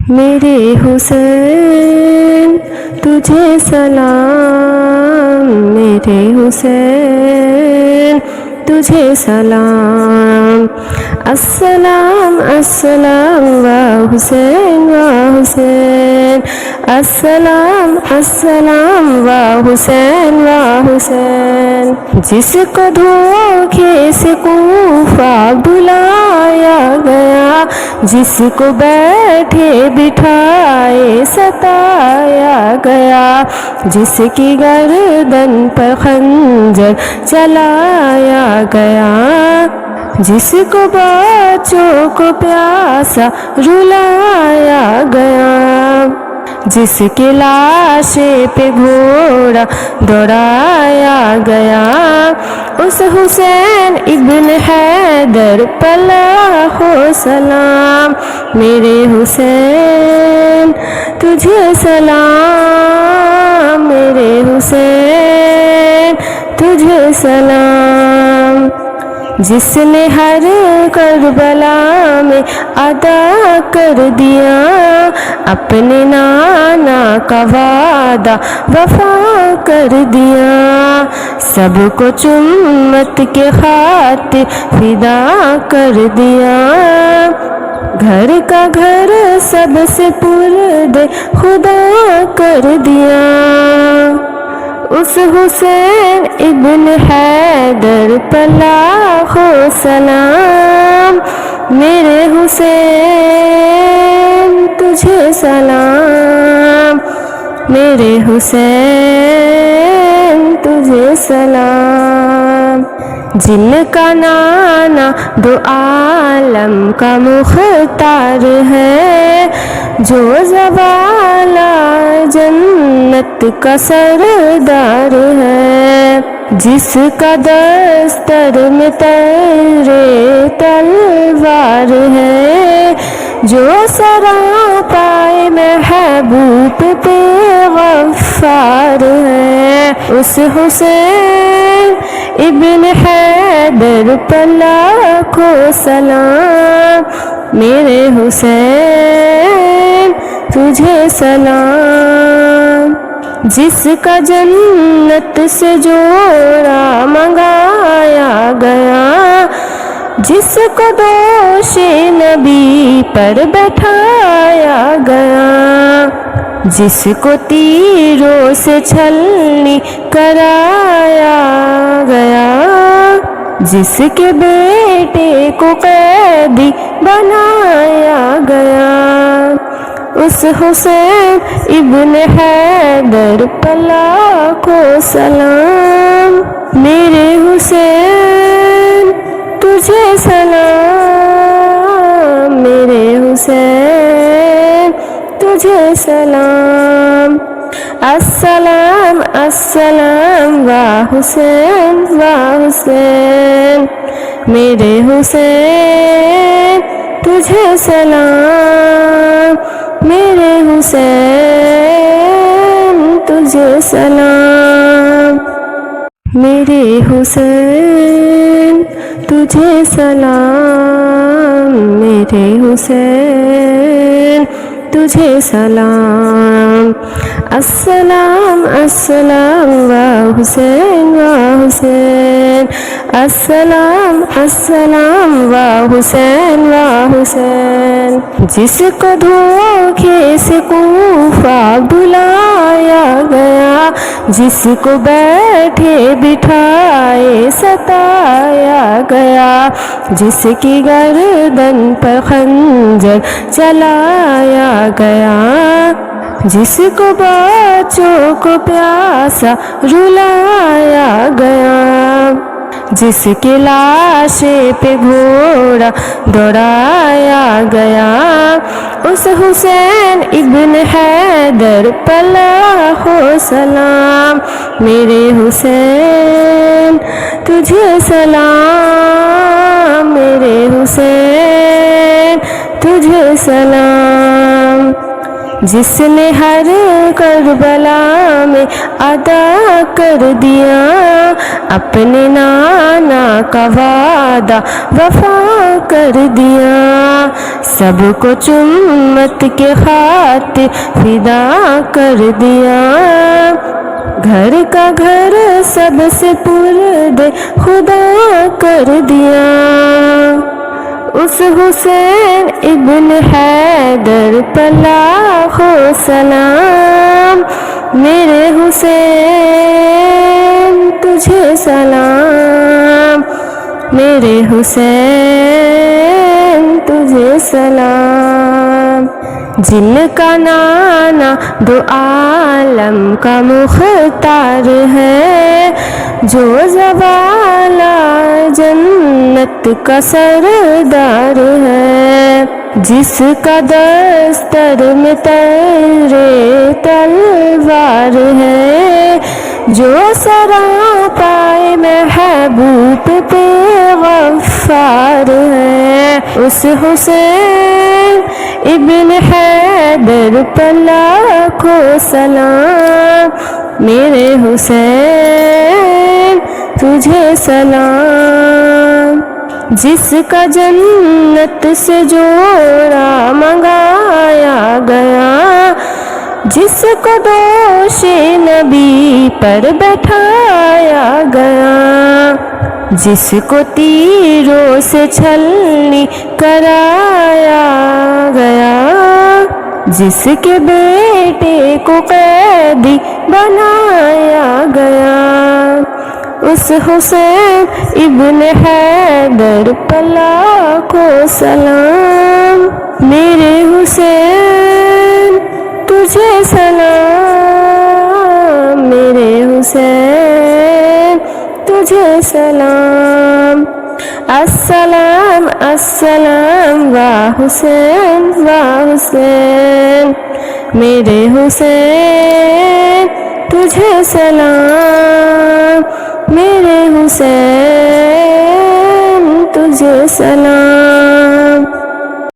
میرے حسین تجھے سلام، میرے حسین تجھے سلام، السلام السلام و حسین و حسین، السلام السلام و حسین و حسین۔ جس کو دھوکے سے کوفہ بلایا گیا، جس کو بیٹھے بٹھائے ستایا گیا، جس کی گردن پر خنجر چلایا گیا، جس کو بچوں کو پیاسا رلایا گیا، جس کی لاشے پہ گھوڑا دوڑایا گیا، اس حسین ابن حیدر پر لاکھوں سلام، میرے حسین تجھے سلام، میرے حسین تجھے سلام۔ جس نے ہر کربلا میں ادا کر دیا اپنے نانا کا وعدہ وفا کر دیا، سب کو چمت کے خاطر فدا کر دیا، گھر کا گھر سب سے پردے خدا کر دیا، اس حسین ابن حیدر پر لاکھوں سلام، میرے حسین تجھے سلام، میرے حسین تجھے سلام۔ جن کا نانا دو عالم کا مختار ہے، جو زوالہ جنت کا سردار ہے، جس کا دستر میں تیرے تلوار ہے، جو سراپائے محبوب پہ غفار ہے، اس حسین ابن حیدر پر لاکھوں سلام، میرے حسین تجھے سلام۔ جس کا جنت سے جوڑا منگایا گیا، جس کو دوش نبی پر بٹھایا گیا، جس کو تیروں سے چھلنی کرایا گیا، جس کے بیٹے کو قیدی بنایا گیا، اس حسین ابن حیدر پر لاکھوں سلام، میرے حسین تجھے سلام، میرے حسین تجھے سلام، السلام السلام و حسین و حسین، میرے حسین تجھے سلام، میرے حسین تجھے سلام، میرے حسین تجھے سلام، میرے حسین تجھے سلام، السلام السلام و حسین و حسین، السلام السلام و حسین و حسین۔ جس کو دھوکے سے کوفہ بلایا گیا، جس کو بیٹھے بٹھائے ستایا گیا، جس کی گردن پر خنجر چلایا گیا، جس کو بچوں کو پیاسا رلایا گیا، جس کی لاشے پہ گھوڑا دوڑایا گیا، اس حسین ابن حیدر پر لاکھوں سلام، میرے حسین تجھے سلام، میرے حسین تجھے سلام۔ جس نے ہر کربلا میں ادا کر دیا اپنے نانا کا وعدہ وفا کر دیا، سب کو چمت کے خاطر فدا کر دیا، گھر کا گھر سب سے پردے خدا کر دیا۔ اس حسین ابن حیدر پر لاکھوں سلام، میرے حسین تجھے سلام، میرے حسین تجھے سلام، جن کا نانا دو عالم کا مختار ہے، جو زوال جنت کا سردار ہے، جس کا دستر میں تیرے تلوار ہے، جو سراپائے محبوب پہ غفار ہے، اس حسین ابن حیدر پر لاکھوں سلام، میرے حسین تجھے سلام، جس کا جنت سے جوڑا منگایا گیا، جس کو دوش نبی پر بٹھایا گیا، جس کو تیروں سے چھلنی کرایا گیا، جس کے بیٹے کو قیدی بنایا گیا، اس حسین ابن حیدر پر لاکھوں سلام، میرے حسین تجھے سلام، میرے حسین تجھے سلام، السلام السلام وا حسین وا حسین، میرے حسین تجھے سلام، میرے حسین